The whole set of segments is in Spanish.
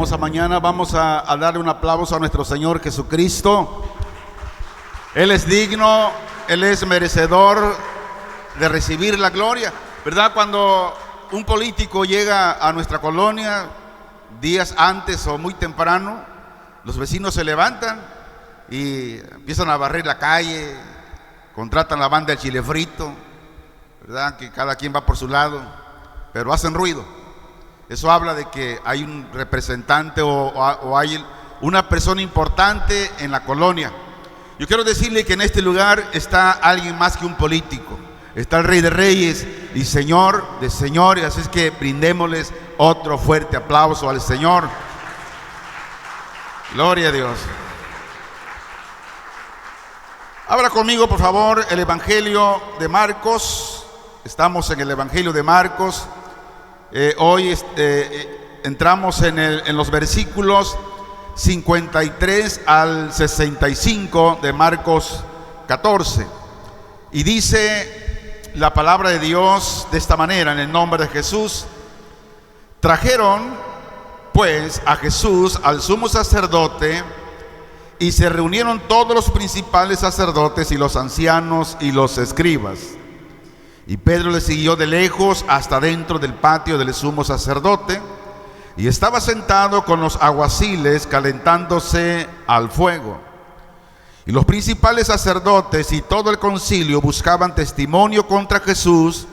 hermosa mañana. Vamos a darle un aplauso a nuestro Señor Jesucristo. Él es digno, Él es merecedor de recibir la gloria, ¿verdad? Cuando un político llega a nuestra colonia, días antes o muy temprano, los vecinos se levantan y empiezan a barrer la calle, contratan la banda del chile frito, ¿verdad? Que cada quien va por su lado, pero hacen ruido. Eso habla de que hay un representante o hay una persona importante en la colonia. Yo quiero decirle que en este lugar está alguien más que un político. Está el Rey de Reyes y Señor de Señores. Así es que brindémosles otro fuerte aplauso al Señor. Gloria a Dios. Abra conmigo, por favor, el Evangelio de Marcos. Estamos en el Evangelio de Marcos. Hoy entramos en los versículos 53 al 65 de Marcos 14. Y dice la palabra de Dios de esta manera, en el nombre de Jesús. Trajeron pues a Jesús al sumo sacerdote, y se reunieron todos los principales sacerdotes y los ancianos y los escribas. Y Pedro le siguió de lejos hasta dentro del patio del sumo sacerdote, y estaba sentado con los alguaciles calentándose al fuego. Y los principales sacerdotes y todo el concilio buscaban testimonio contra Jesús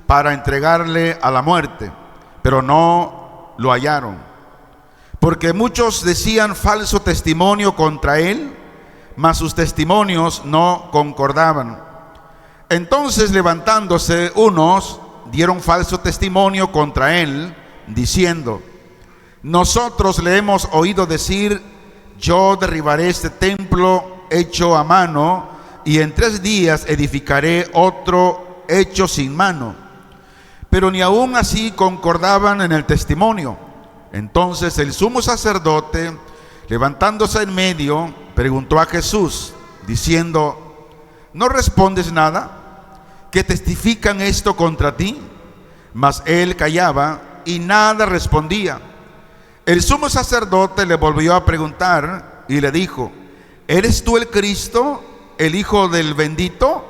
para entregarle a la muerte, pero no lo hallaron, porque muchos decían falso testimonio contra él, mas sus testimonios no concordaban. Entonces, levantándose unos, dieron falso testimonio contra él, diciendo: nosotros le hemos oído decir, yo derribaré este templo hecho a mano, y en 3 días edificaré otro hecho sin mano. Pero ni aún así concordaban en el testimonio. Entonces el sumo sacerdote, levantándose en medio, preguntó a Jesús, diciendo: ¿no respondes nada? ¿Qué testifican esto contra ti? Mas él callaba y nada respondía. El sumo sacerdote le volvió a preguntar y le dijo: ¿eres tú el Cristo, el Hijo del bendito?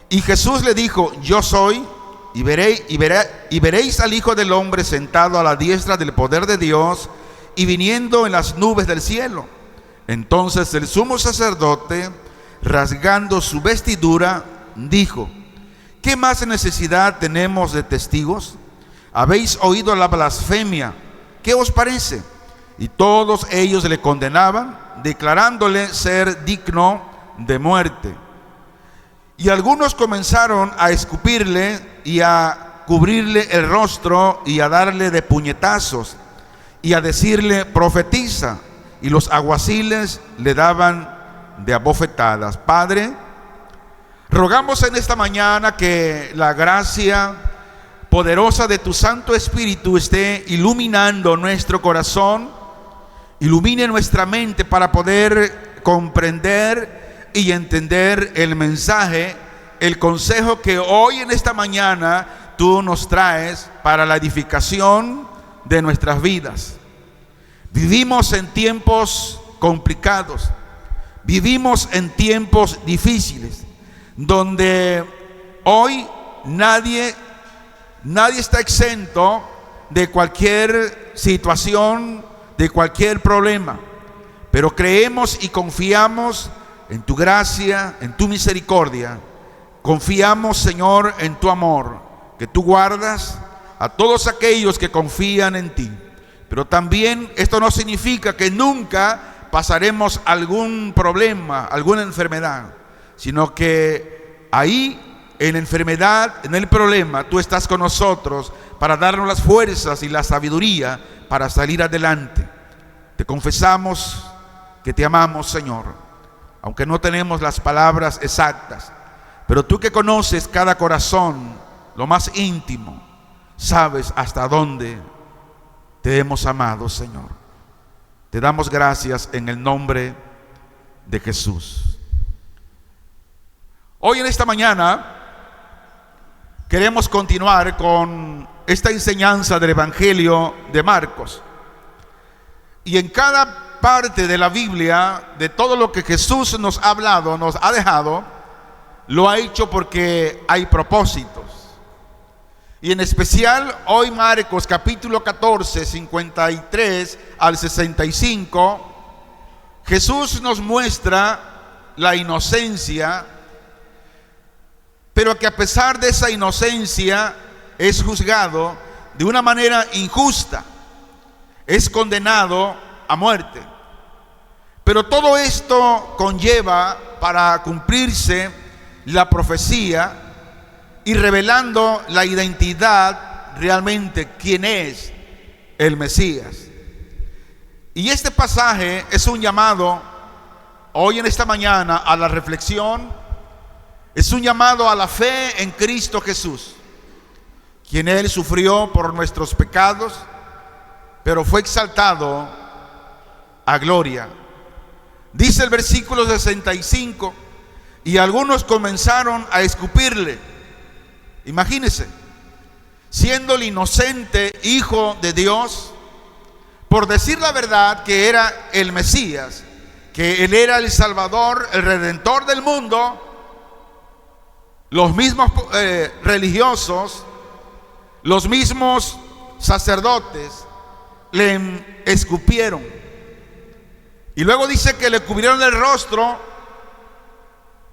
Y Jesús le dijo: yo soy. Y veréis al Hijo del Hombre sentado a la diestra del poder de Dios y viniendo en las nubes del cielo. Entonces el sumo sacerdote, rasgando su vestidura, dijo: ¿qué más necesidad tenemos de testigos? Habéis oído la blasfemia. ¿Qué os parece? Y todos ellos le condenaban, declarándole ser digno de muerte. Y algunos comenzaron a escupirle y a cubrirle el rostro y a darle de puñetazos y a decirle: profetiza. Y los alguaciles le daban de abofetadas. Padre, rogamos en esta mañana que la gracia poderosa de tu Santo Espíritu esté iluminando nuestro corazón, ilumine nuestra mente para poder comprender y entender el mensaje, el consejo que hoy en esta mañana tú nos traes para la edificación de nuestras vidas. Vivimos en tiempos complicados, vivimos en tiempos difíciles, donde hoy nadie está exento de cualquier situación, de cualquier problema, pero creemos y confiamos en tu gracia, en tu misericordia. Confiamos, Señor, en tu amor, que tú guardas a todos aquellos que confían en ti. Pero también esto no significa que nunca pasaremos algún problema, alguna enfermedad, sino que ahí, en la enfermedad, en el problema, tú estás con nosotros para darnos las fuerzas y la sabiduría para salir adelante. Te confesamos que te amamos, Señor, aunque no tenemos las palabras exactas, pero tú que conoces cada corazón, lo más íntimo, sabes hasta dónde te hemos amado, Señor. Te damos gracias en el nombre de Jesús. Hoy en esta mañana queremos continuar con esta enseñanza del Evangelio de Marcos. Y en cada parte de la Biblia, de todo lo que Jesús nos ha hablado, nos ha dejado, lo ha hecho porque hay propósitos. Y en especial hoy Marcos capítulo 14, 53 al 65, Jesús nos muestra la inocencia, pero que a pesar de esa inocencia es juzgado de una manera injusta, es condenado a muerte. Pero todo esto conlleva para cumplirse la profecía y revelando la identidad realmente, quién es el Mesías. Y este pasaje es un llamado hoy en esta mañana a la reflexión, es un llamado a la fe en Cristo Jesús, quien Él sufrió por nuestros pecados, pero fue exaltado a gloria. Dice el versículo 65, y algunos comenzaron a escupirle. Imagínense, siendo el inocente Hijo de Dios, por decir la verdad que era el Mesías, que Él era el Salvador, el Redentor del mundo, los mismos religiosos, los mismos sacerdotes le escupieron. Y luego dice que le cubrieron el rostro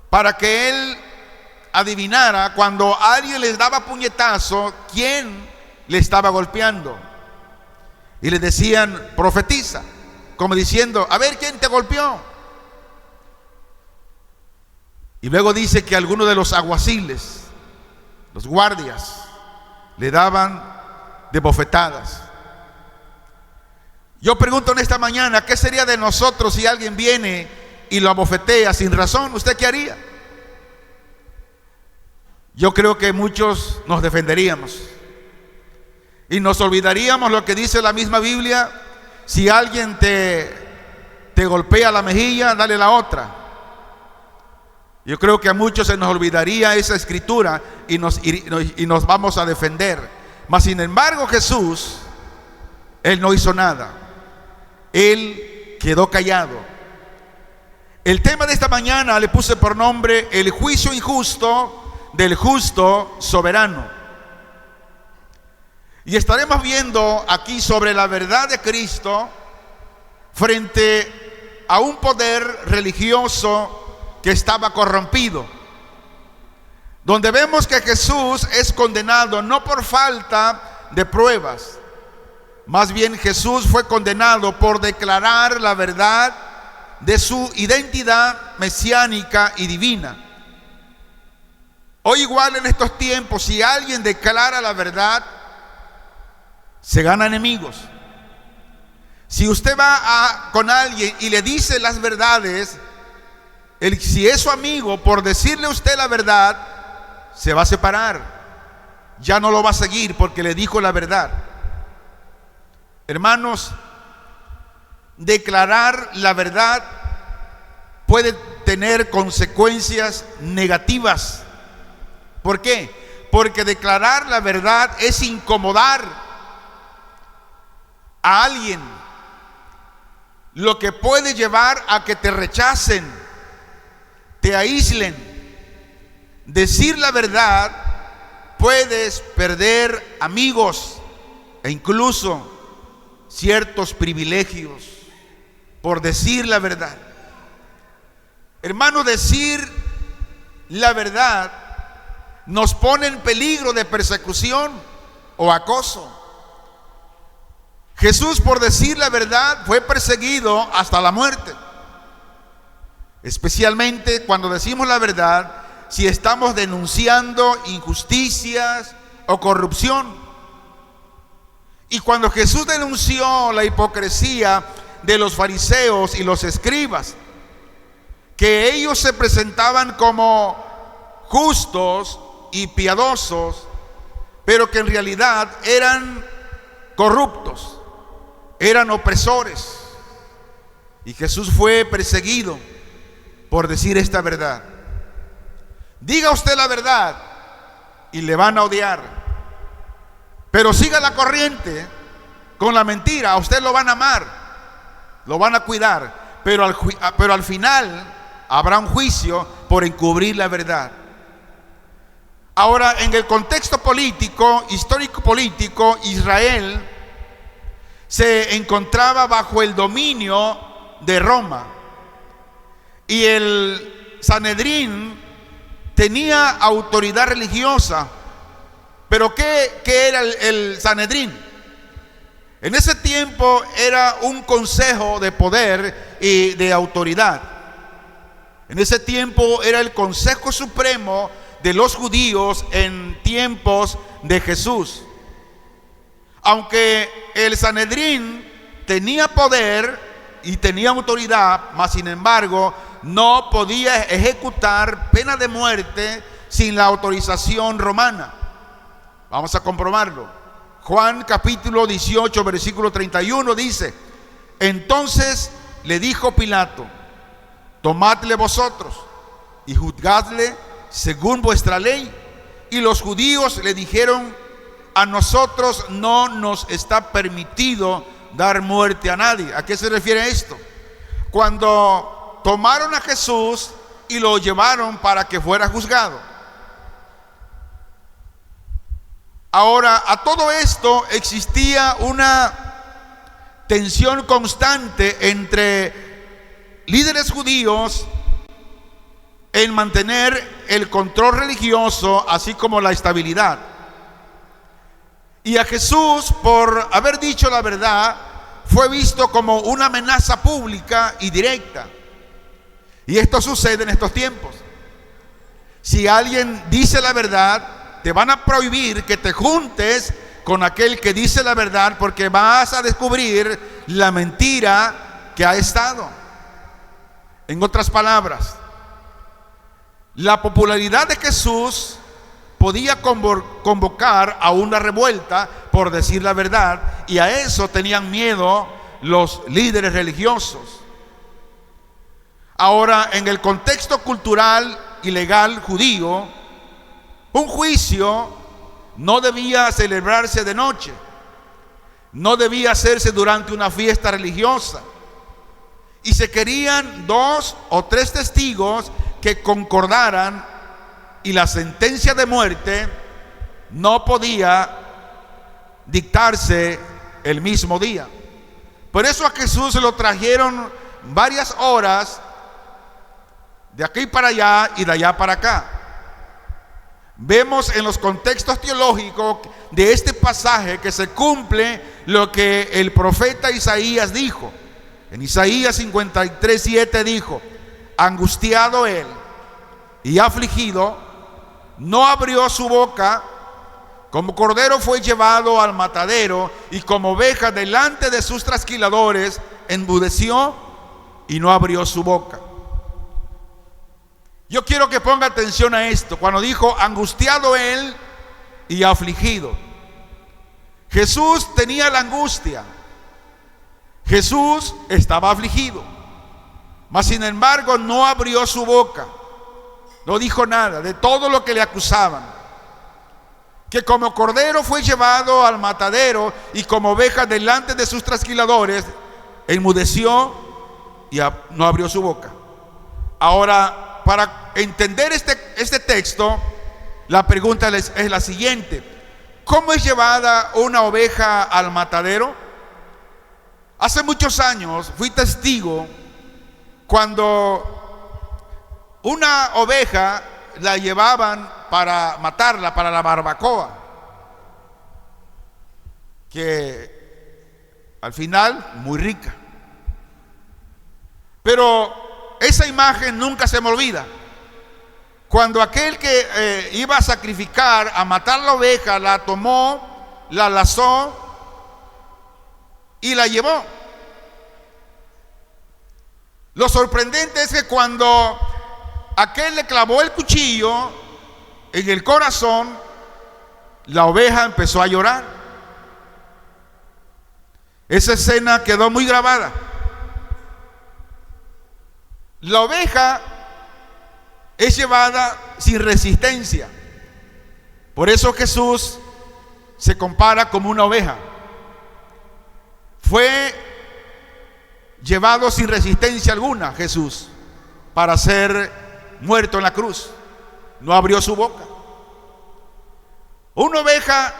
para que él adivinara cuando alguien les daba puñetazo quién le estaba golpeando. Y le decían, profetiza, como diciendo, a ver quién te golpeó. Y luego dice que algunos de los alguaciles, los guardias, le daban de bofetadas. Yo pregunto en esta mañana, ¿qué sería de nosotros si alguien viene y lo abofetea sin razón? ¿Usted qué haría? Yo creo que muchos nos defenderíamos y nos olvidaríamos lo que dice la misma Biblia: si alguien te golpea la mejilla, dale la otra. Yo creo que a muchos se nos olvidaría esa escritura y nos vamos a defender. Mas sin embargo Jesús, Él no hizo nada. Él quedó callado. El tema de esta mañana le puse por nombre el juicio injusto del justo soberano. Y estaremos viendo aquí sobre la verdad de Cristo frente a un poder religioso que estaba corrompido, donde vemos que Jesús es condenado no por falta de pruebas, más bien Jesús fue condenado por declarar la verdad de su identidad mesiánica y divina. Hoy igual en estos tiempos, si alguien declara la verdad, se gana enemigos. Si usted va con alguien y le dice las verdades, si es su amigo, por decirle a usted la verdad, se va a separar. Ya no lo va a seguir porque le dijo la verdad. Hermanos, declarar la verdad puede tener consecuencias negativas. ¿Por qué? Porque declarar la verdad es incomodar a alguien, lo que puede llevar a que te rechacen, te aíslen. Decir la verdad, puedes perder amigos e incluso ciertos privilegios por decir la verdad. Hermano, decir la verdad nos pone en peligro de persecución o acoso. Jesús, por decir la verdad, fue perseguido hasta la muerte. Especialmente cuando decimos la verdad, si estamos denunciando injusticias o corrupción. Y cuando Jesús denunció la hipocresía de los fariseos y los escribas, que ellos se presentaban como justos y piadosos, pero que en realidad eran corruptos, eran opresores. Y Jesús fue perseguido por decir esta verdad. Diga usted la verdad y le van a odiar, pero siga la corriente con la mentira, a usted lo van a amar. lo van a cuidar, pero al final habrá un juicio por encubrir la verdad. Ahora, en el contexto político, histórico político, Israel se encontraba bajo el dominio de Roma, y el Sanedrín tenía autoridad religiosa. Pero ¿qué era el Sanedrín? En ese tiempo era un consejo de poder y de autoridad. En ese tiempo era el consejo supremo de los judíos en tiempos de Jesús. Aunque el Sanedrín tenía poder y tenía autoridad, mas sin embargo no podía ejecutar pena de muerte sin la autorización romana. Vamos a comprobarlo. Juan capítulo 18 versículo 31 dice: entonces le dijo Pilato: tomadle vosotros y juzgadle según vuestra ley. Y los judíos le dijeron: a nosotros no nos está permitido dar muerte a nadie. ¿A qué se refiere esto? Cuando tomaron a Jesús y lo llevaron para que fuera juzgado. Ahora, a todo esto existía una tensión constante entre líderes judíos en mantener el control religioso, así como la estabilidad. Y a Jesús, por haber dicho la verdad, fue visto como una amenaza pública y directa. Y esto sucede en estos tiempos. Si alguien dice la verdad, te van a prohibir que te juntes con aquel que dice la verdad, porque vas a descubrir la mentira que ha estado. En otras palabras, la popularidad de Jesús podía convocar a una revuelta por decir la verdad, y a eso tenían miedo los líderes religiosos. Ahora, en el contexto cultural y legal judío, un juicio no debía celebrarse de noche, no debía hacerse durante una fiesta religiosa, y se querían 2 o 3 testigos que concordaran, y la sentencia de muerte no podía dictarse el mismo día. Por eso a Jesús se lo trajeron varias horas de aquí para allá y de allá para acá. Vemos en los contextos teológicos de este pasaje que se cumple lo que el profeta Isaías dijo. En Isaías 53:7 dijo: angustiado él y afligido, no abrió su boca. Como cordero fue llevado al matadero, y como oveja delante de sus trasquiladores, enmudeció y no abrió su boca. Yo quiero que ponga atención a esto. Cuando dijo angustiado él y afligido, Jesús tenía la angustia, Jesús estaba afligido, mas sin embargo no abrió su boca, no dijo nada de todo lo que le acusaban. Que como cordero fue llevado al matadero, y como oveja delante de sus trasquiladores, enmudeció y no abrió su boca. Ahora, para entender este texto, la pregunta es la siguiente: ¿cómo es llevada una oveja al matadero? Hace muchos años fui testigo cuando una oveja la llevaban para matarla, para la barbacoa, que al final muy rica. Pero esa imagen nunca se me olvida. Cuando aquel que iba a sacrificar, a matar la oveja, la tomó, la lazó y la llevó. Lo sorprendente es que cuando aquel le clavó el cuchillo en el corazón, la oveja empezó a llorar. Esa escena quedó muy grabada. La oveja es llevada sin resistencia. Por eso Jesús se compara como una oveja. Fue llevado sin resistencia alguna Jesús para ser muerto en la cruz. No abrió su boca. Una oveja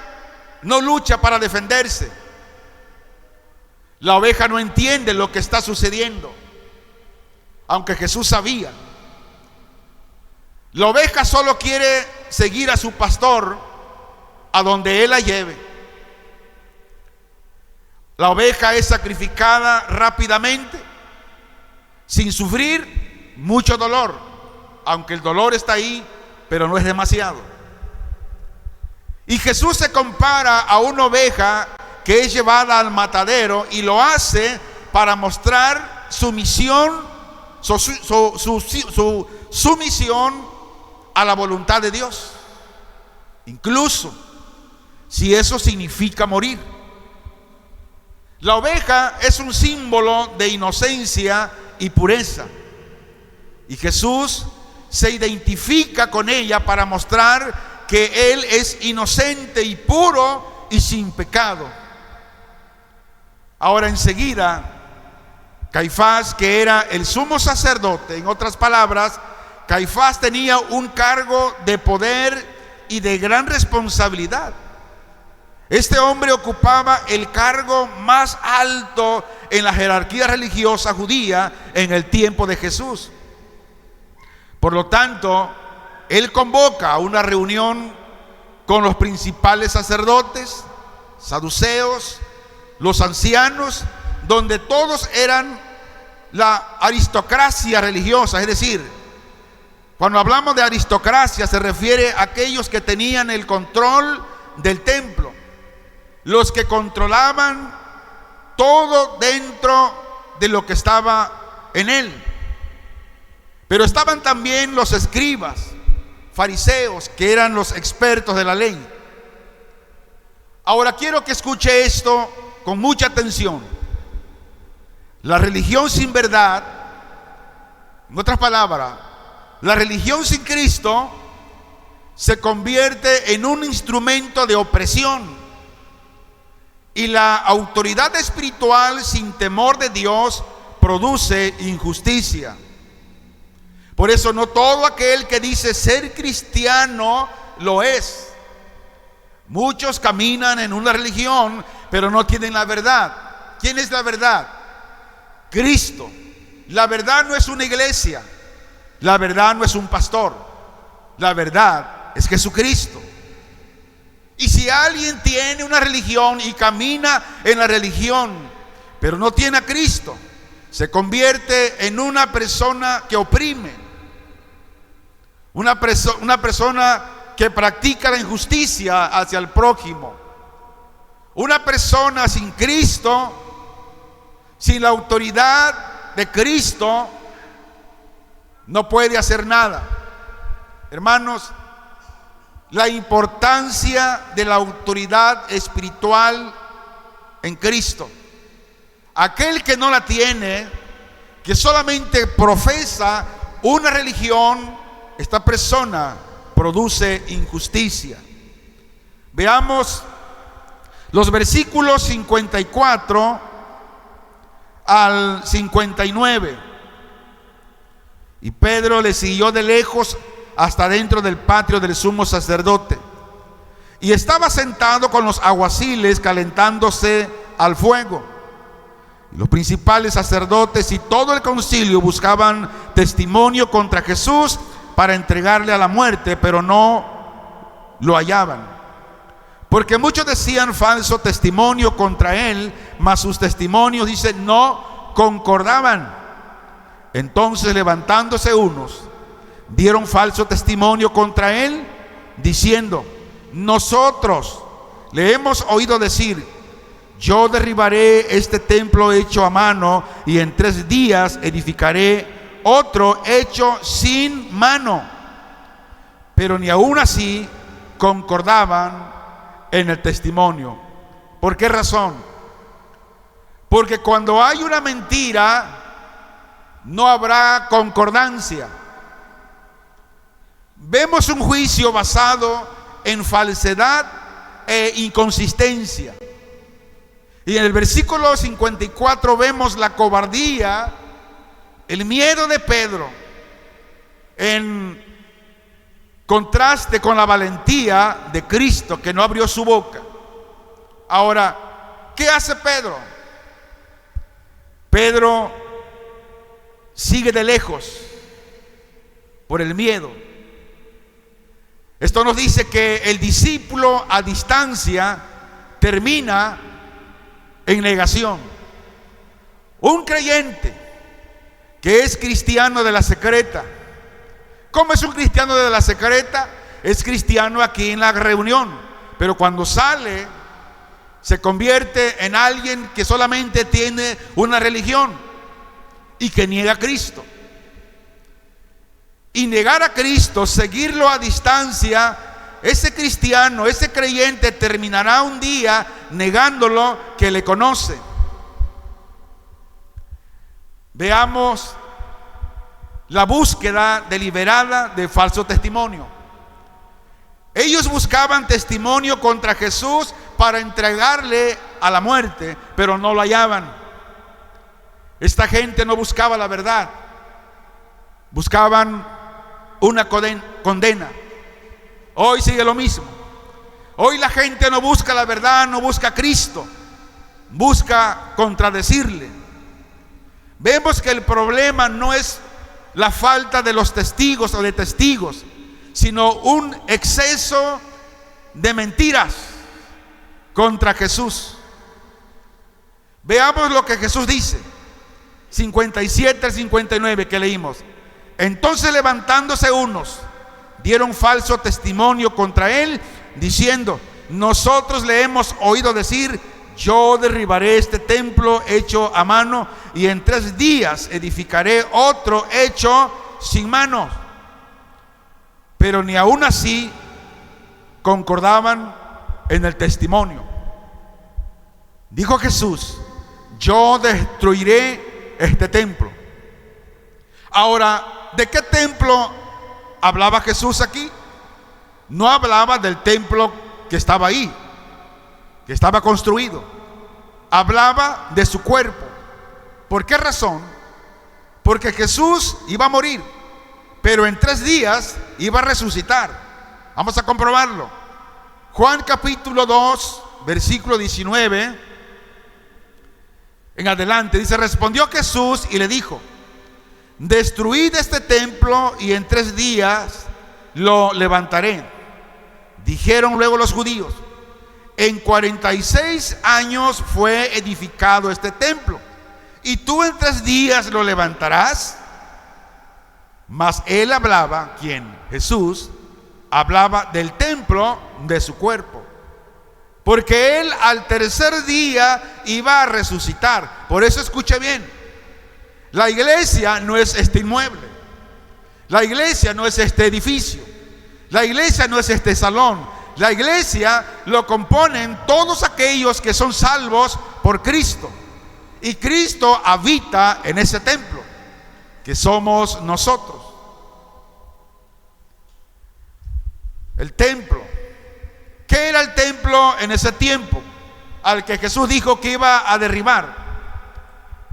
no lucha para defenderse. La oveja no entiende lo que está sucediendo, aunque Jesús sabía. La oveja solo quiere seguir a su pastor a donde él la lleve. La oveja es sacrificada rápidamente, sin sufrir mucho dolor, aunque el dolor está ahí, pero no es demasiado. Y Jesús se compara a una oveja que es llevada al matadero, y lo hace para mostrar su misión, su sumisión a la voluntad de Dios, incluso si eso significa morir. La oveja es un símbolo de inocencia y pureza, y Jesús se identifica con ella para mostrar que Él es inocente y puro y sin pecado. Ahora enseguida, Caifás, que era el sumo sacerdote, en otras palabras, Caifás tenía un cargo de poder y de gran responsabilidad. Este hombre ocupaba el cargo más alto en la jerarquía religiosa judía en el tiempo de Jesús. Por lo tanto, él convoca una reunión con los principales sacerdotes, saduceos, los ancianos, donde todos eran la aristocracia religiosa. Es decir, cuando hablamos de aristocracia se refiere a aquellos que tenían el control del templo, los que controlaban todo dentro de lo que estaba en él. Pero estaban también los escribas, fariseos, que eran los expertos de la ley. Ahora quiero que escuche esto con mucha atención. La religión sin verdad, en otras palabras, la religión sin Cristo se convierte en un instrumento de opresión. Y la autoridad espiritual sin temor de Dios produce injusticia. Por eso no todo aquel que dice ser cristiano lo es. Muchos caminan en una religión, pero no tienen la verdad. ¿Quién es la verdad? Cristo. La verdad no es una iglesia. La verdad no es un pastor. La verdad es Jesucristo. Y si alguien tiene una religión y camina en la religión, pero no tiene a Cristo, se convierte en una persona que oprime, una persona que practica la injusticia hacia el prójimo. Una persona sin Cristo, sin la autoridad de Cristo, no puede hacer nada. Hermanos, la importancia de la autoridad espiritual en Cristo. Aquel que no la tiene, que solamente profesa una religión, esta persona produce injusticia. Veamos los versículos 54 al 59. Y Pedro le siguió de lejos hasta dentro del patio del sumo sacerdote, y estaba sentado con los alguaciles calentándose al fuego. Y los principales sacerdotes y todo el concilio buscaban testimonio contra Jesús para entregarle a la muerte, pero no lo hallaban, porque muchos decían falso testimonio contra él, mas sus testimonios, dice, no concordaban. Entonces, levantándose unos, dieron falso testimonio contra él, diciendo: nosotros le hemos oído decir, yo derribaré este templo hecho a mano, y en 3 días edificaré otro hecho sin mano. Pero ni aún así concordaban en el testimonio. ¿Por qué razón? Porque cuando hay una mentira, no habrá concordancia. Vemos un juicio basado en falsedad e inconsistencia. Y en el versículo 54 vemos la cobardía, el miedo de Pedro, en contraste con la valentía de Cristo, que no abrió su boca. Ahora, ¿qué hace Pedro? Pedro sigue de lejos por el miedo. Esto nos dice que el discípulo a distancia termina en negación. Un creyente que es cristiano de la secreta. ¿Cómo es un cristiano de la secreta? Es cristiano aquí en la reunión, pero cuando sale se convierte en alguien que solamente tiene una religión y que niega a Cristo. Y negar a Cristo, seguirlo a distancia, ese cristiano, ese creyente terminará un día negándolo que le conoce. Veamos la búsqueda deliberada de falso testimonio. Ellos buscaban testimonio contra Jesús para entregarle a la muerte, pero no lo hallaban. Esta gente no buscaba la verdad, buscaban una condena. Hoy sigue lo mismo. Hoy la gente no busca la verdad, no busca a Cristo, busca contradecirle. Vemos que el problema no es la falta de los testigos o de testigos, sino un exceso de mentiras contra Jesús. Veamos lo que Jesús dice, 57 al 59 que leímos. Entonces levantándose unos, dieron falso testimonio contra él, diciendo: nosotros le hemos oído decir, yo derribaré este templo hecho a mano y en 3 días edificaré otro hecho sin manos. Pero ni aún así concordaban en el testimonio. Dijo Jesús: yo destruiré este templo. Ahora, ¿de qué templo hablaba Jesús aquí? No hablaba del templo que estaba ahí, que estaba construido. Hablaba de su cuerpo. ¿Por qué razón? Porque Jesús iba a morir, pero en 3 días iba a resucitar. Vamos a comprobarlo. Juan capítulo 2, versículo 19 en adelante, dice: respondió Jesús y le dijo: destruid este templo y en 3 días lo levantaré. Dijeron luego los judíos: en 46 años fue edificado este templo, y tú en 3 días lo levantarás. Mas él hablaba, ¿quién? Jesús hablaba del templo de su cuerpo, porque él al 3er día iba a resucitar. Por eso escuche bien, la iglesia no es este inmueble, la iglesia no es este edificio, la iglesia no es este salón. La iglesia lo componen todos aquellos que son salvos por Cristo, y Cristo habita en ese templo que somos nosotros. El templo. ¿Qué era el templo en ese tiempo al que Jesús dijo que iba a derribar?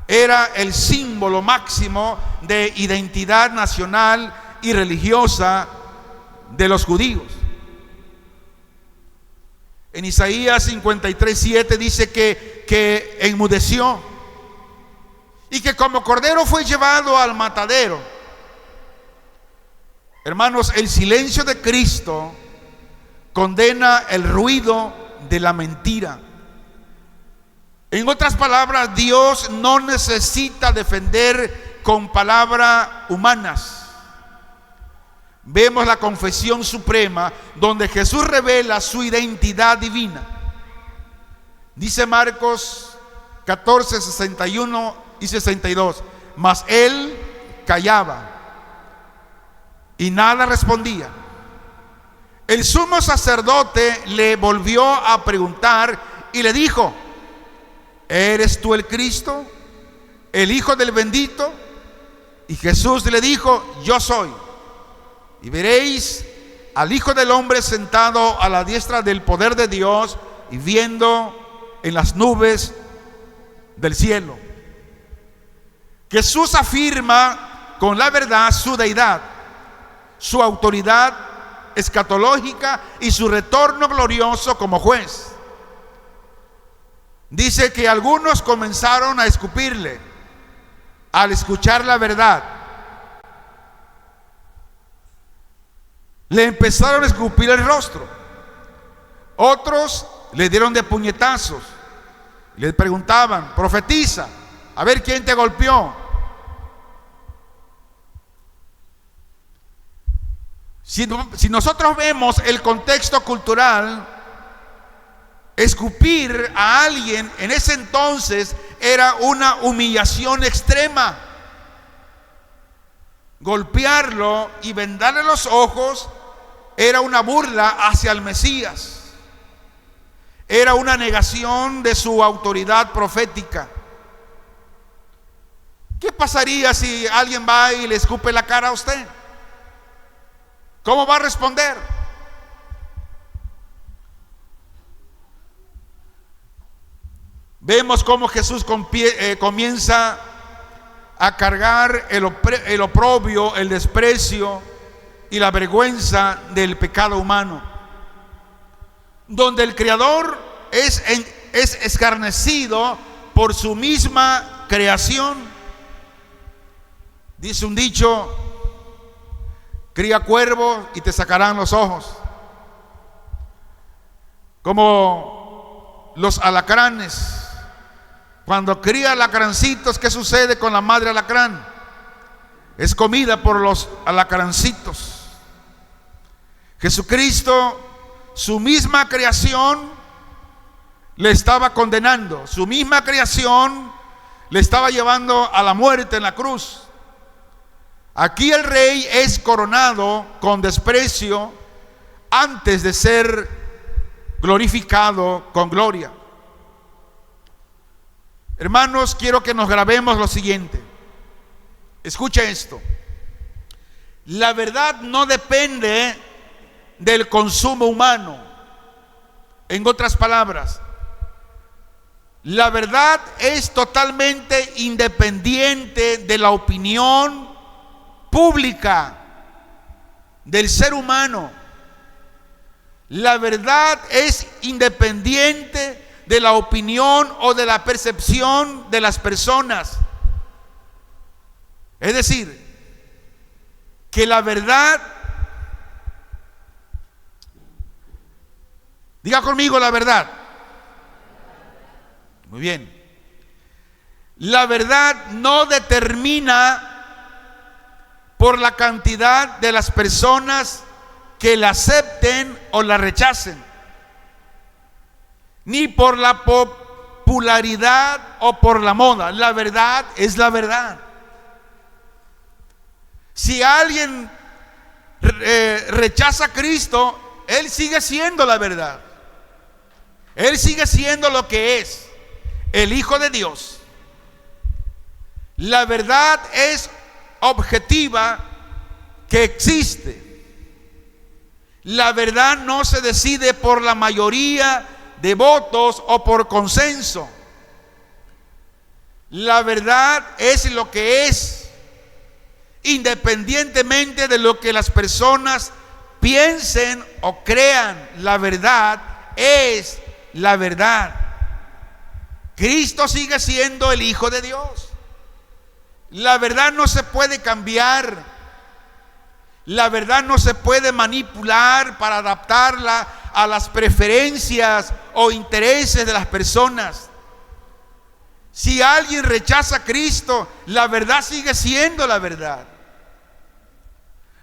Era el símbolo máximo de identidad nacional y religiosa de los judíos. En Isaías 53:7 dice que enmudeció y que como cordero fue llevado al matadero. Hermanos, el silencio de Cristo condena el ruido de la mentira. En otras palabras, Dios no necesita defender con palabras humanas. Vemos la confesión suprema donde Jesús revela su identidad divina. Dice Marcos 14, 61 y 62: mas él callaba y nada respondía. El sumo sacerdote le volvió a preguntar y le dijo: ¿eres tú el Cristo, el Hijo del bendito? Y Jesús le dijo: yo soy. Y veréis al Hijo del Hombre sentado a la diestra del poder de Dios y viendo en las nubes del cielo. Jesús afirma con la verdad su deidad, su autoridad escatológica y su retorno glorioso como juez. Dice que algunos comenzaron a escupirle al escuchar la verdad. Le empezaron a escupir el rostro. Otros le dieron de puñetazos. Le preguntaban: profetiza, a ver quién te golpeó. Si nosotros vemos el contexto cultural, escupir a alguien en ese entonces era una humillación extrema. Golpearlo y vendarle los ojos era una burla hacia el Mesías. Era una negación de su autoridad profética. ¿Qué pasaría si alguien va y le escupe la cara a usted? ¿Cómo va a responder? Vemos cómo Jesús comienza a cargar el oprobio, el desprecio y la vergüenza del pecado humano, donde el Creador es escarnecido por su misma creación. Dice un dicho: cría cuervos y te sacarán los ojos. Como los alacranes. Cuando cría alacrancitos, ¿qué sucede con la madre alacrán? Es comida por los alacrancitos. Jesucristo, su misma creación le estaba condenando. Su misma creación le estaba llevando a la muerte en la cruz. Aquí el rey es coronado con desprecio antes de ser glorificado con gloria. Hermanos, quiero que nos grabemos lo siguiente. Escucha esto. La verdad no depende del consumo humano. En otras palabras, la verdad es totalmente independiente de la opinión pública del ser humano. La verdad es independiente de la opinión o de la percepción de las personas. Es decir, que la verdad, diga conmigo la verdad. Muy bien. La verdad no determina por la cantidad de las personas que la acepten o la rechacen, ni por la popularidad o por la moda. La verdad es la verdad. Si alguien rechaza a Cristo, él sigue siendo la verdad. Él sigue siendo lo que es, el Hijo de Dios. La verdad es objetiva, que existe. La verdad no se decide por la mayoría de votos o por consenso. La verdad es lo que es, independientemente de lo que las personas piensen o crean. La verdad es la verdad. Cristo sigue siendo el Hijo de Dios. La verdad no se puede cambiar. La verdad no se puede manipular para adaptarla a las preferencias o intereses de las personas. Si alguien rechaza a Cristo, la verdad sigue siendo la verdad.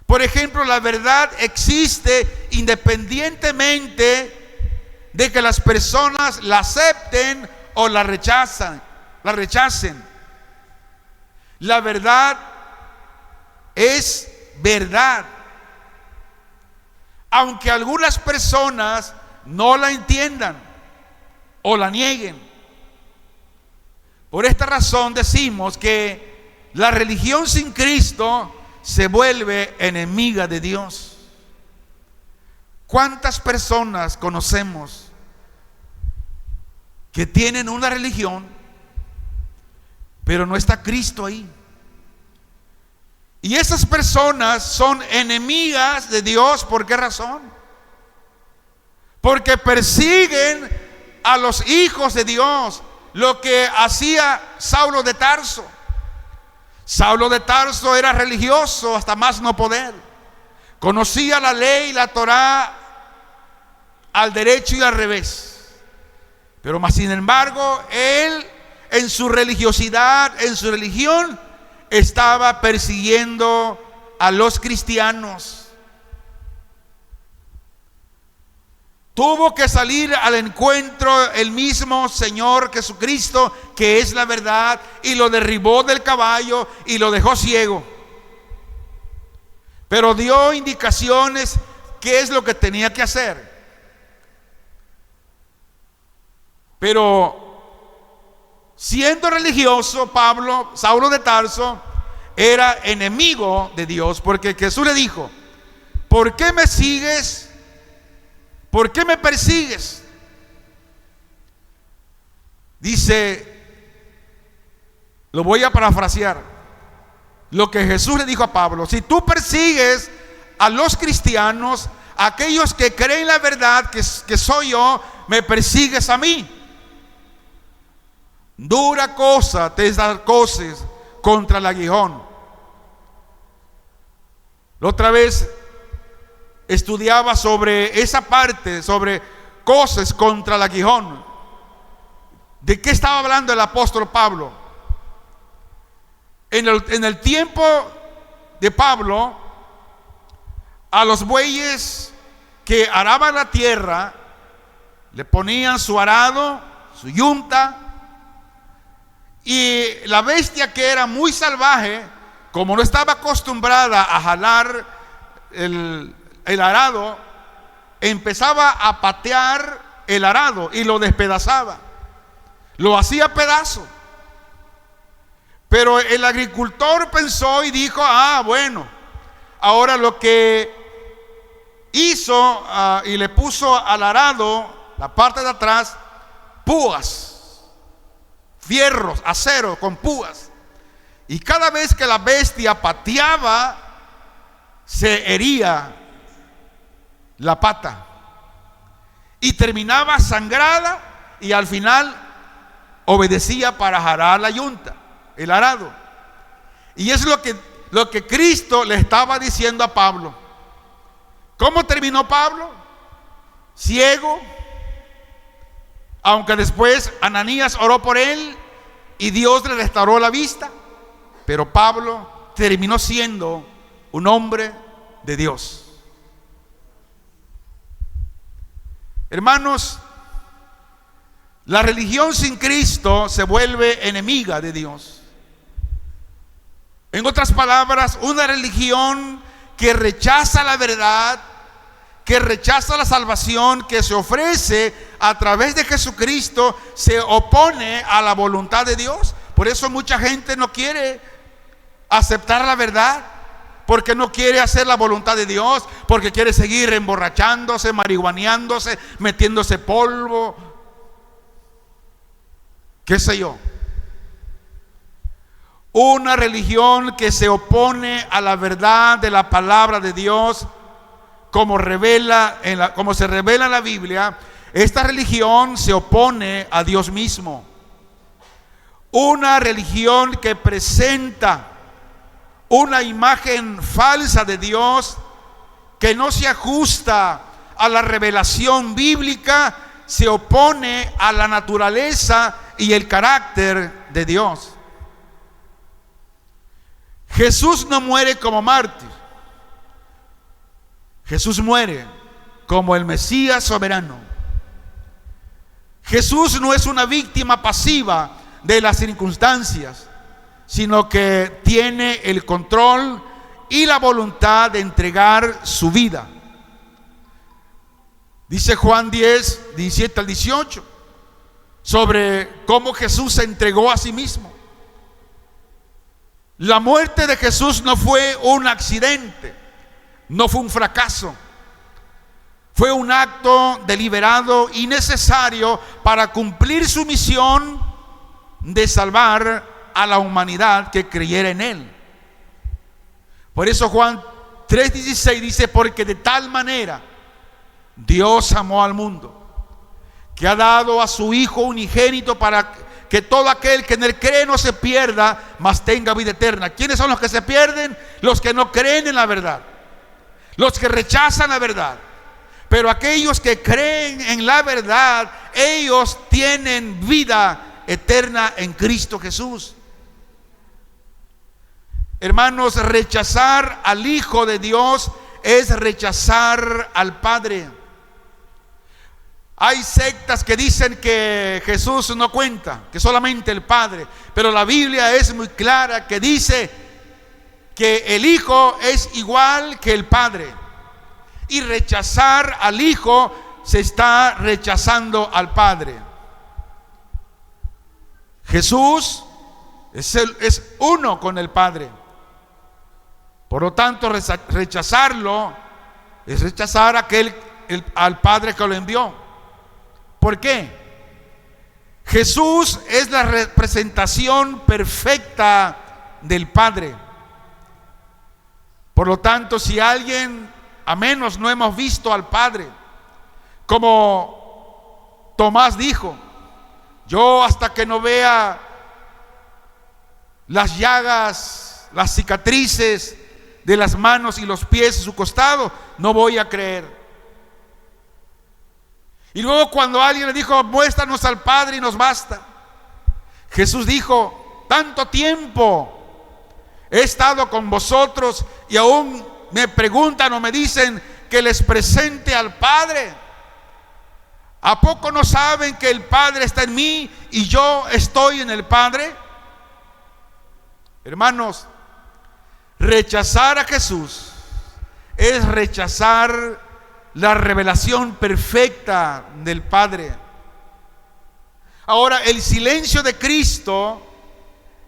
Por ejemplo, la verdad existe independientemente de que las personas la acepten o la rechacen. La verdad es verdad, aunque algunas personas no la entiendan o la nieguen. Por esta razón decimos que la religión sin Cristo se vuelve enemiga de Dios. ¿Cuántas personas conocemos que tienen una religión pero no está Cristo ahí. Y esas personas son enemigas de Dios. ¿Por qué razón? Porque persiguen a los hijos de Dios, lo que hacía Saulo de Tarso. Saulo de Tarso era religioso hasta más no poder. Conocía la ley, la Torá, al derecho y al revés. Pero más sin embargo, él en su religiosidad, en su religión, estaba persiguiendo a los cristianos. Tuvo que salir al encuentro el mismo Señor Jesucristo, que es la verdad, y lo derribó del caballo y lo dejó ciego. Pero dio indicaciones qué es lo que tenía que hacer. Pero siendo religioso, Saulo de Tarso era enemigo de Dios, porque Jesús le dijo: ¿por qué me sigues? ¿Por qué me persigues? Dice, lo voy a parafrasear, lo que Jesús le dijo a Pablo: si tú persigues a los cristianos, aquellos que creen la verdad que soy yo, me persigues a mí. Dura cosa te es dar coces contra el aguijón. La otra vez estudiaba sobre esa parte, sobre coces contra el aguijón. ¿De qué estaba hablando el apóstol Pablo? En el tiempo de Pablo, a los bueyes que araban la tierra le ponían su arado, su yunta, y la bestia, que era muy salvaje, como no estaba acostumbrada a jalar el arado, empezaba a patear el arado y lo despedazaba, lo hacía pedazo. Pero el agricultor pensó y dijo: bueno, ahora lo que hizo, y le puso al arado, la parte de atrás, púas, fierros, acero con púas, y cada vez que la bestia pateaba, se hería la pata y terminaba sangrada, y al final obedecía para jalar la yunta, el arado. Y es lo que Cristo le estaba diciendo a Pablo. ¿Cómo terminó Pablo? Ciego, aunque después Ananías oró por él y Dios le restauró la vista, pero Pablo terminó siendo un hombre de Dios. Hermanos, la religión sin Cristo se vuelve enemiga de Dios. En otras palabras, una religión que rechaza la verdad, que rechaza la salvación que se ofrece a través de Jesucristo, se opone a la voluntad de Dios. Por eso mucha gente no quiere aceptar la verdad, porque no quiere hacer la voluntad de Dios, porque quiere seguir emborrachándose, marihuaneándose, metiéndose polvo, qué sé yo. Una religión que se opone a la verdad de la palabra de Dios, como se revela en la Biblia. Esta religión se opone a Dios mismo. Una religión que presenta una imagen falsa de Dios, que no se ajusta a la revelación bíblica, se opone a la naturaleza y el carácter de Dios. Jesús no muere como mártir. Jesús muere como el Mesías soberano. Jesús no es una víctima pasiva de las circunstancias, sino que tiene el control y la voluntad de entregar su vida. Dice Juan 10, 17 al 18, sobre cómo Jesús se entregó a sí mismo. La muerte de Jesús no fue un accidente, no fue un fracaso. Fue un acto deliberado y necesario para cumplir su misión de salvar a la humanidad que creyera en Él. Por eso Juan 3:16 dice: porque de tal manera Dios amó al mundo, que ha dado a su Hijo unigénito, para que todo aquel que en Él cree no se pierda, mas tenga vida eterna. ¿Quiénes son los que se pierden? Los que no creen en la verdad, los que rechazan la verdad. Pero aquellos que creen en la verdad, ellos tienen vida eterna en Cristo Jesús. Hermanos, rechazar al Hijo de Dios es rechazar al Padre. Hay sectas que dicen que Jesús no cuenta, que solamente el Padre. Pero la Biblia es muy clara, que dice que el Hijo es igual que el Padre. Y rechazar al Hijo se está rechazando al Padre. Jesús es uno con el Padre. Por lo tanto, rechazarlo es rechazar al Padre que lo envió. ¿Por qué? Jesús es la representación perfecta del Padre. Por lo tanto, si alguien, a menos no hemos visto al Padre, como Tomás dijo: yo hasta que no vea las llagas, las cicatrices de las manos y los pies en su costado, no voy a creer. Y luego cuando alguien le dijo: muéstranos al Padre y nos basta, Jesús dijo: tanto tiempo he estado con vosotros y aún me preguntan o me dicen que les presente al Padre. ¿A poco no saben que el Padre está en mí y yo estoy en el Padre? Hermanos, rechazar a Jesús es rechazar la revelación perfecta del Padre. Ahora, el silencio de Cristo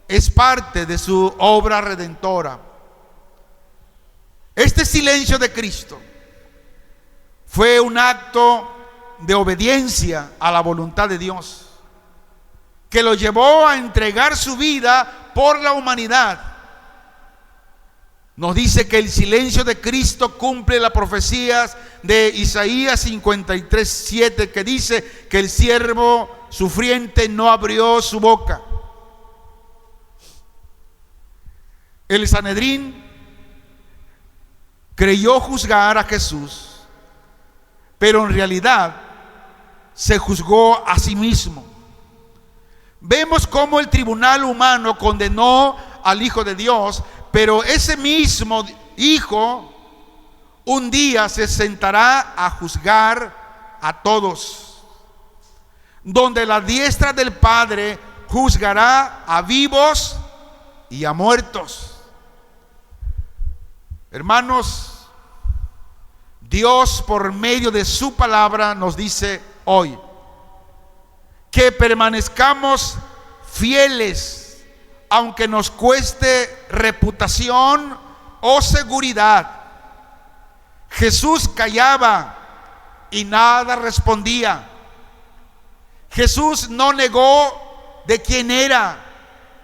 es parte de su obra redentora. Este silencio de Cristo fue un acto de obediencia a la voluntad de Dios, que lo llevó a entregar su vida por la humanidad. Nos dice que el silencio de Cristo cumple las profecías de Isaías 53:7, que dice que el siervo sufriente no abrió su boca. El Sanedrín creyó juzgar a Jesús, pero en realidad se juzgó a sí mismo. Vemos cómo el tribunal humano condenó al Hijo de Dios, pero ese mismo Hijo un día se sentará a juzgar a todos, donde la diestra del Padre juzgará a vivos y a muertos. Hermanos, Dios por medio de su palabra nos dice hoy que permanezcamos fieles, aunque nos cueste reputación o seguridad. Jesús callaba y nada respondía. Jesús no negó de quién era,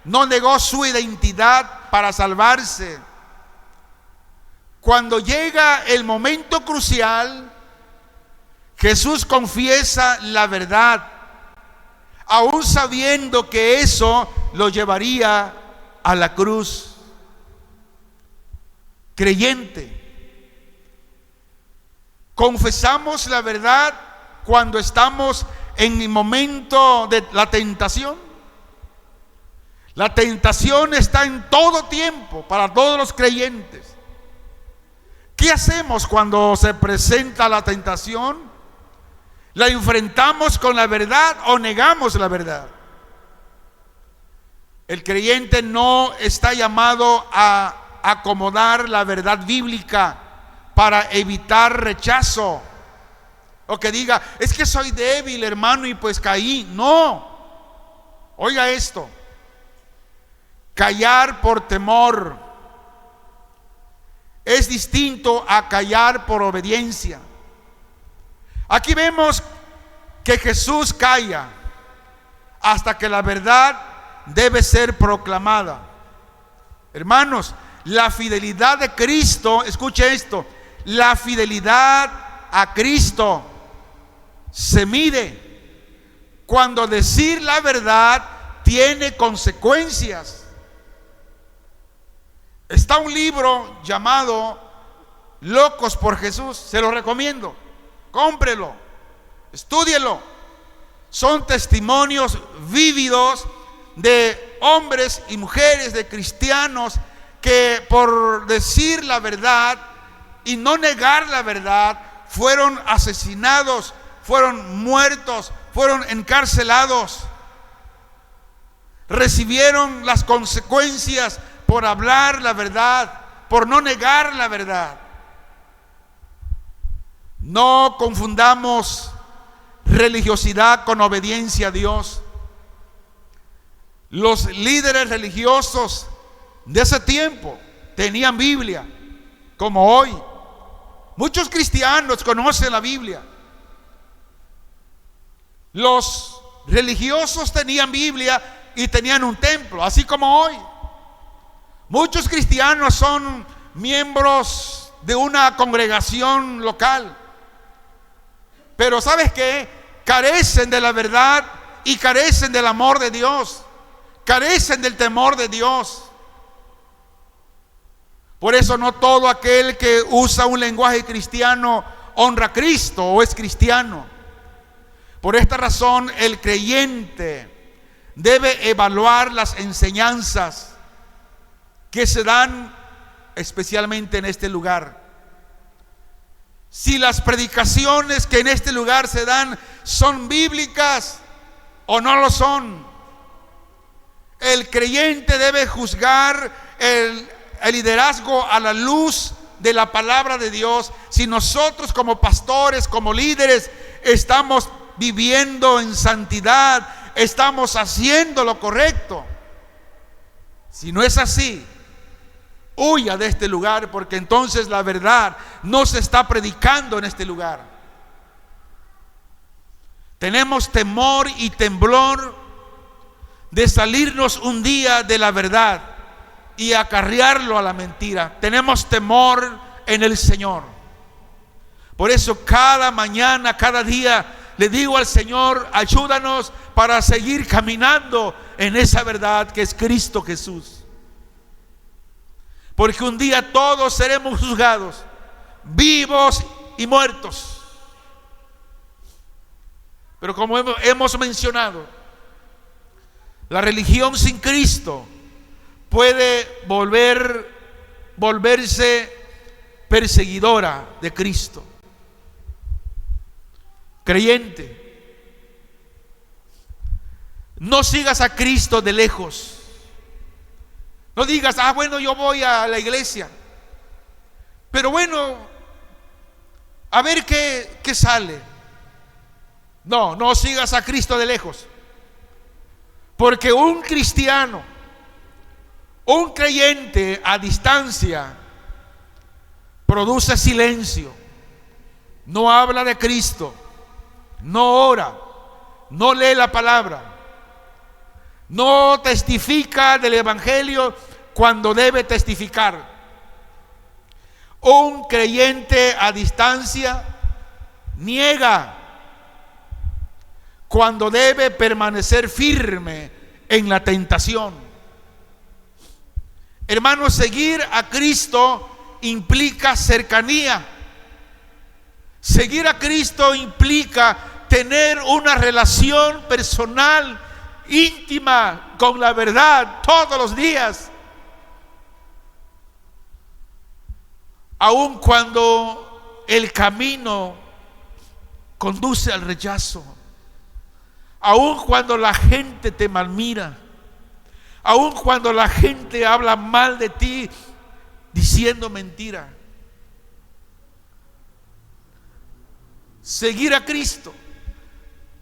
no negó su identidad para salvarse. Cuando llega el momento crucial, Jesús confiesa la verdad, aún sabiendo que eso lo llevaría a la cruz. Creyente, confesamos la verdad cuando estamos en el momento de la tentación. La tentación está en todo tiempo para todos los creyentes. ¿Qué hacemos cuando se presenta la tentación? ¿La enfrentamos con la verdad o negamos la verdad? El creyente no está llamado a acomodar la verdad bíblica para evitar rechazo, o que diga: es que soy débil, hermano, y pues caí. No, oiga esto: callar por temor es distinto a callar por obediencia. Aquí vemos que Jesús calla hasta que la verdad debe ser proclamada. Hermanos, la fidelidad de Cristo, escuche esto, la fidelidad a Cristo se mide cuando decir la verdad tiene consecuencias. Está un libro llamado Locos por Jesús, se lo recomiendo, cómprelo, estúdielo. Son testimonios vívidos de hombres y mujeres, de cristianos que por decir la verdad y no negar la verdad fueron asesinados, fueron muertos, fueron encarcelados, recibieron las consecuencias por hablar la verdad, por no negar la verdad. No confundamos religiosidad con obediencia a Dios. Los líderes religiosos de ese tiempo tenían Biblia, como hoy. Muchos cristianos conocen la Biblia. Los religiosos tenían Biblia y tenían un templo, así como hoy. Muchos cristianos son miembros de una congregación local, pero ¿sabes qué? Carecen de la verdad y carecen del amor de Dios, carecen del temor de Dios. Por eso no todo aquel que usa un lenguaje cristiano honra a Cristo o es cristiano. Por esta razón el creyente debe evaluar las enseñanzas que se dan especialmente en este lugar. Si las predicaciones que en este lugar se dan son bíblicas o no lo son. El creyente debe juzgar el liderazgo a la luz de la palabra de Dios. Si nosotros como pastores, como líderes, estamos viviendo en santidad, estamos haciendo lo correcto. Si no es así, huya de este lugar, porque entonces la verdad no se está predicando en este lugar. Tenemos temor y temblor de salirnos un día de la verdad y acarrearlo a la mentira. Tenemos temor en el Señor. Por eso cada mañana, cada día le digo al Señor: ayúdanos para seguir caminando en esa verdad que es Cristo Jesús. Porque un día todos seremos juzgados, vivos y muertos. Pero como hemos mencionado, la religión sin Cristo puede volverse perseguidora de Cristo. Creyente, no sigas a Cristo de lejos. No digas: bueno, yo voy a la iglesia, pero bueno, a ver qué sale. No sigas a Cristo de lejos. Porque un cristiano, un creyente a distancia, produce silencio. No habla de Cristo, no ora, no lee la palabra, no testifica del evangelio cuando debe testificar. Un creyente a distancia niega cuando debe permanecer firme en la tentación. Hermanos, seguir a Cristo implica cercanía. Seguir a Cristo implica tener una relación personal, íntima con la verdad todos los días. Aun cuando el camino conduce al rechazo, aun cuando la gente te malmira, aun cuando la gente habla mal de ti diciendo mentira, seguir a Cristo,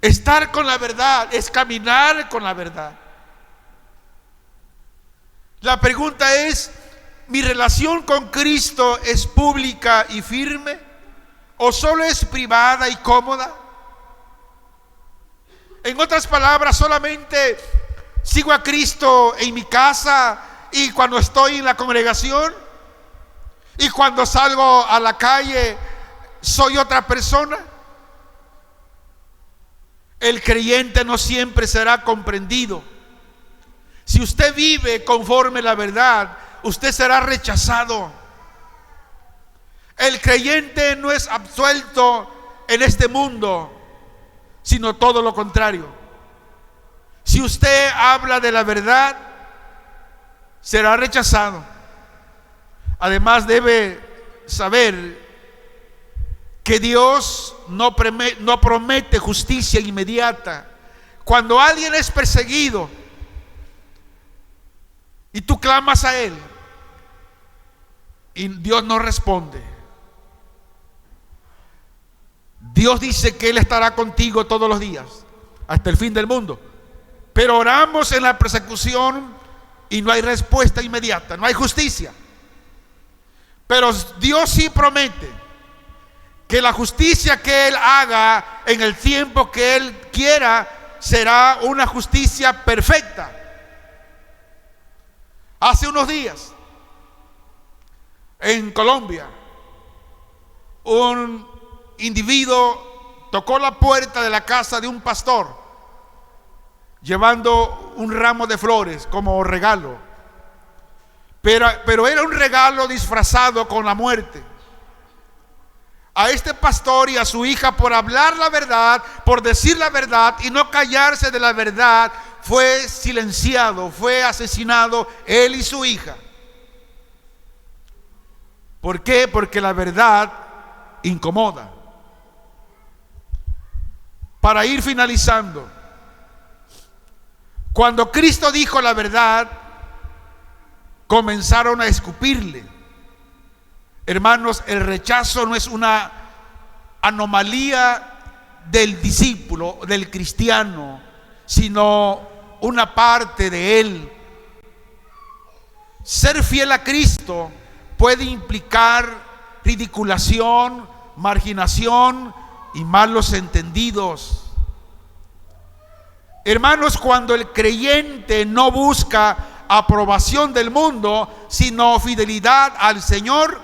estar con la verdad, es caminar con la verdad. La pregunta es: ¿mi relación con Cristo es pública y firme o solo es privada y cómoda? En otras palabras, solamente ¿Sigo a Cristo en mi casa y cuando estoy en la congregación? ¿Y cuando salgo a la calle soy otra persona? El creyente no siempre será comprendido. Si usted vive conforme a la verdad, usted será rechazado. El creyente no es absuelto en este mundo, sino todo lo contrario. Si usted habla de la verdad, será rechazado. Además, debe saber que Dios no promete justicia inmediata. Cuando alguien es perseguido y tú clamas a Él y Dios no responde, Dios dice que Él estará contigo todos los días hasta el fin del mundo. Pero oramos en la persecución y no hay respuesta inmediata, no hay justicia. Pero Dios sí promete que la justicia que Él haga en el tiempo que Él quiera será una justicia perfecta. Hace unos días en Colombia, un individuo tocó la puerta de la casa de un pastor llevando un ramo de flores como regalo, pero era un regalo disfrazado con la muerte. A este pastor y a su hija, por hablar la verdad, por decir la verdad y no callarse de la verdad, fue silenciado, fue asesinado él y su hija. ¿Por qué? Porque la verdad incomoda. Para ir finalizando, cuando Cristo dijo la verdad, comenzaron a escupirle. Hermanos, el rechazo no es una anomalía del discípulo, del cristiano, sino una parte de él. Ser fiel a Cristo puede implicar ridiculación, marginación y malos entendidos. Hermanos, cuando el creyente no busca aprobación del mundo, sino fidelidad al Señor,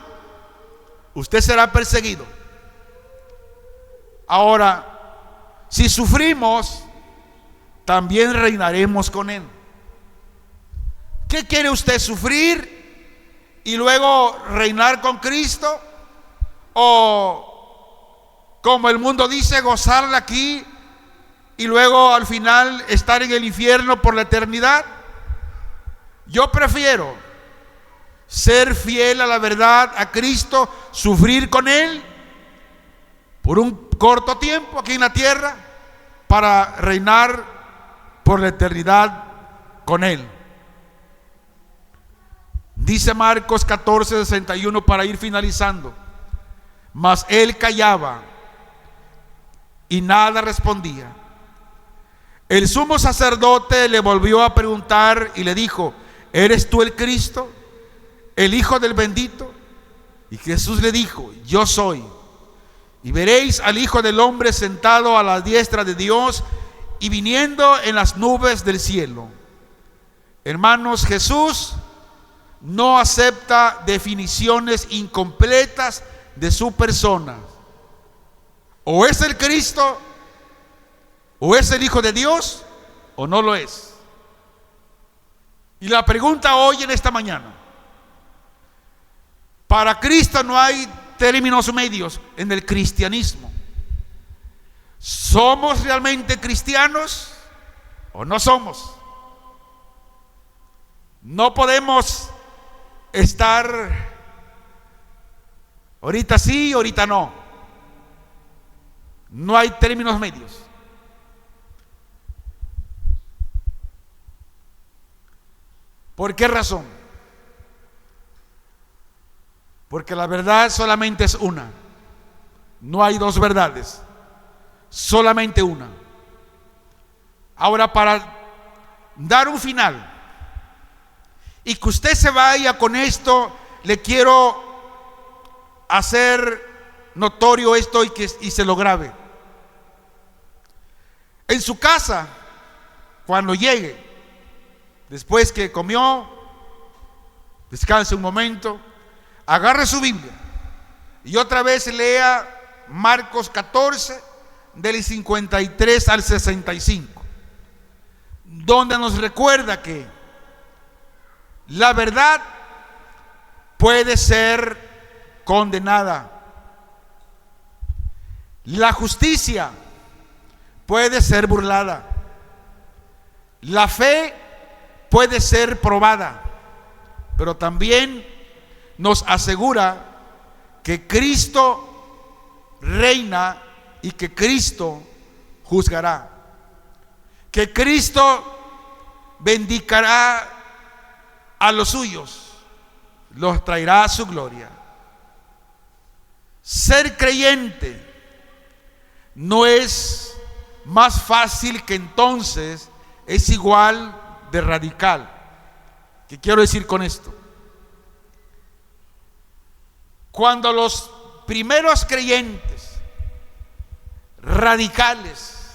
usted será perseguido. Ahora, si sufrimos, también reinaremos con Él. ¿Qué quiere usted, sufrir y luego reinar con Cristo? ¿O, como el mundo dice, gozarla aquí y luego al final estar en el infierno por la eternidad? Yo prefiero ser fiel a la verdad, a Cristo, sufrir con Él por un corto tiempo aquí en la tierra para reinar por la eternidad con Él. Dice Marcos 14:61 para ir finalizando: mas él callaba y nada respondía. El sumo sacerdote le volvió a preguntar y le dijo: ¿eres tú el Cristo, el Hijo del bendito? Y Jesús le dijo: yo soy. Y veréis al Hijo del hombre sentado a la diestra de Dios y viniendo en las nubes del cielo. Hermanos, Jesús no acepta definiciones incompletas de su persona. O es el Cristo, o es el Hijo de Dios, o no lo es. Y la pregunta hoy, en esta mañana: para Cristo no hay términos medios en el cristianismo. ¿Somos realmente cristianos o no somos? No podemos estar ahorita sí, ahorita no. No hay términos medios. ¿Por qué razón? Porque la verdad solamente es una. No hay dos verdades, solamente una. Ahora, para dar un final y que usted se vaya con esto, le quiero hacer notorio esto y se lo grabe. En su casa, cuando llegue, después que comió, descanse un momento, agarre su Biblia y otra vez lea Marcos 14, del 53 al 65, donde nos recuerda que la verdad puede ser condenada, la justicia puede ser burlada, la fe puede ser probada, pero también nos asegura que Cristo reina y que Cristo juzgará, que Cristo bendicará a los suyos, los traerá a su gloria. Ser creyente no es más fácil que entonces es igual de radical. ¿Qué quiero decir con esto? Cuando los primeros creyentes radicales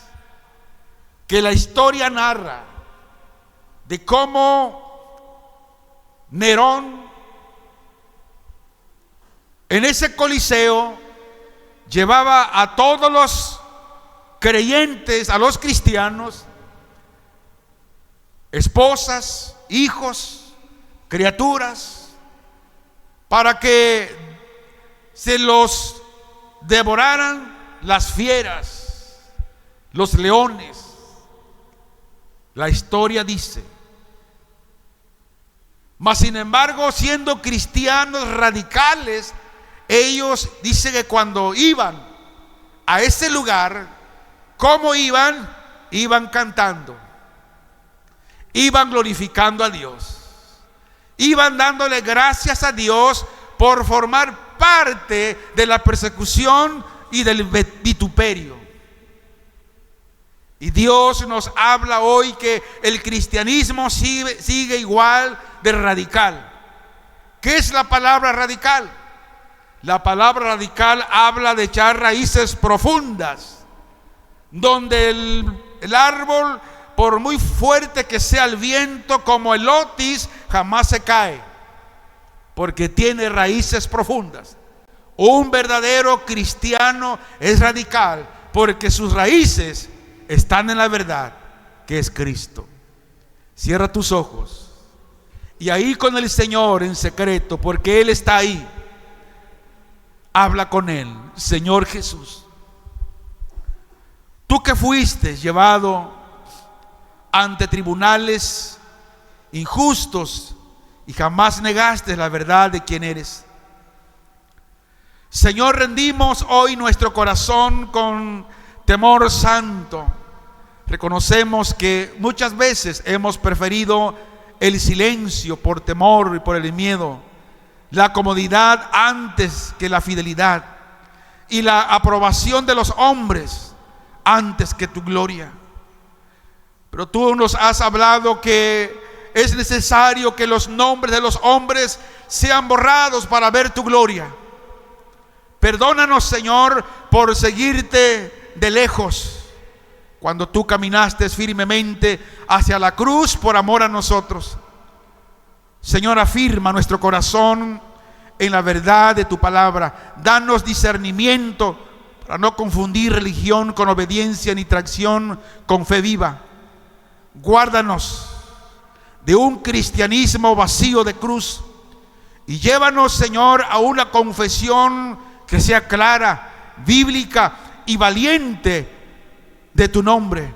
que la historia narra de cómo Nerón en ese coliseo llevaba a todos los creyentes, a los cristianos, esposas, hijos, criaturas, para que se los devoraran las fieras, los leones. La historia dice, mas sin embargo, siendo cristianos radicales, ellos dicen que cuando iban a ese lugar, ¿cómo iban? Iban cantando, iban glorificando a Dios, iban dándole gracias a Dios por formar parte de la persecución y del vituperio. Y Dios nos habla hoy que el cristianismo sigue igual de radical. ¿Qué es la palabra radical? La palabra radical habla de echar raíces profundas, donde el árbol, por muy fuerte que sea el viento, como el otis, jamás se cae, porque tiene raíces profundas. Un verdadero cristiano es radical porque sus raíces están en la verdad, que es Cristo. Cierra tus ojos y ahí con el Señor en secreto, porque Él está ahí. Habla con Él. Señor Jesús, tú que fuiste llevado ante tribunales injustos y jamás negaste la verdad de quién eres, Señor, rendimos hoy nuestro corazón con temor santo. Reconocemos que muchas veces hemos preferido el silencio por temor y por el miedo, la comodidad antes que la fidelidad y la aprobación de los hombres antes que tu gloria. Pero tú nos has hablado que es necesario que los nombres de los hombres sean borrados para ver tu gloria. Perdónanos, Señor, por seguirte de lejos, cuando tú caminaste firmemente hacia la cruz por amor a nosotros. Señor, afirma nuestro corazón en la verdad de tu palabra. Danos discernimiento para no confundir religión con obediencia, ni tracción con fe viva. Guárdanos de un cristianismo vacío de cruz y llévanos, Señor, a una confesión que sea clara, bíblica y valiente de tu nombre.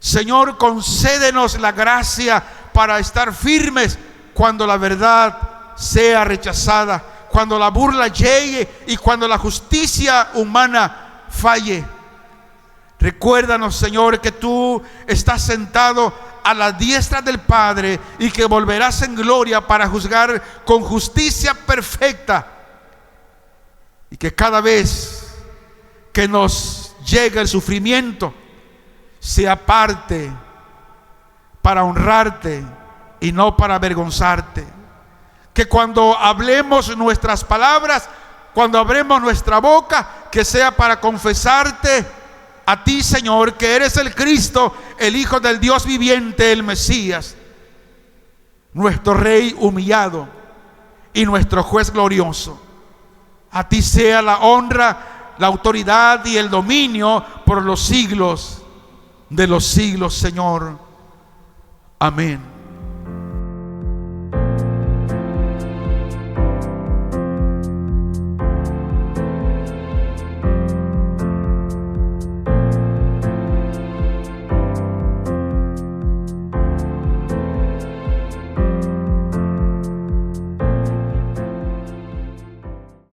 Señor, concédenos la gracia para estar firmes cuando la verdad sea rechazada, cuando la burla llegue y cuando la justicia humana falle. Recuérdanos, Señor, que tú estás sentado a la diestra del Padre y que volverás en gloria para juzgar con justicia perfecta. Y que cada vez que nos llega el sufrimiento sea parte para honrarte y no para avergonzarte. Que cuando hablemos nuestras palabras, cuando abremos nuestra boca, que sea para confesarte a ti, Señor, que eres el Cristo, el Hijo del Dios viviente, el Mesías. nuestro Rey humillado y nuestro Juez glorioso. A ti sea la honra, la autoridad y el dominio por los siglos de los siglos, Señor. Amén.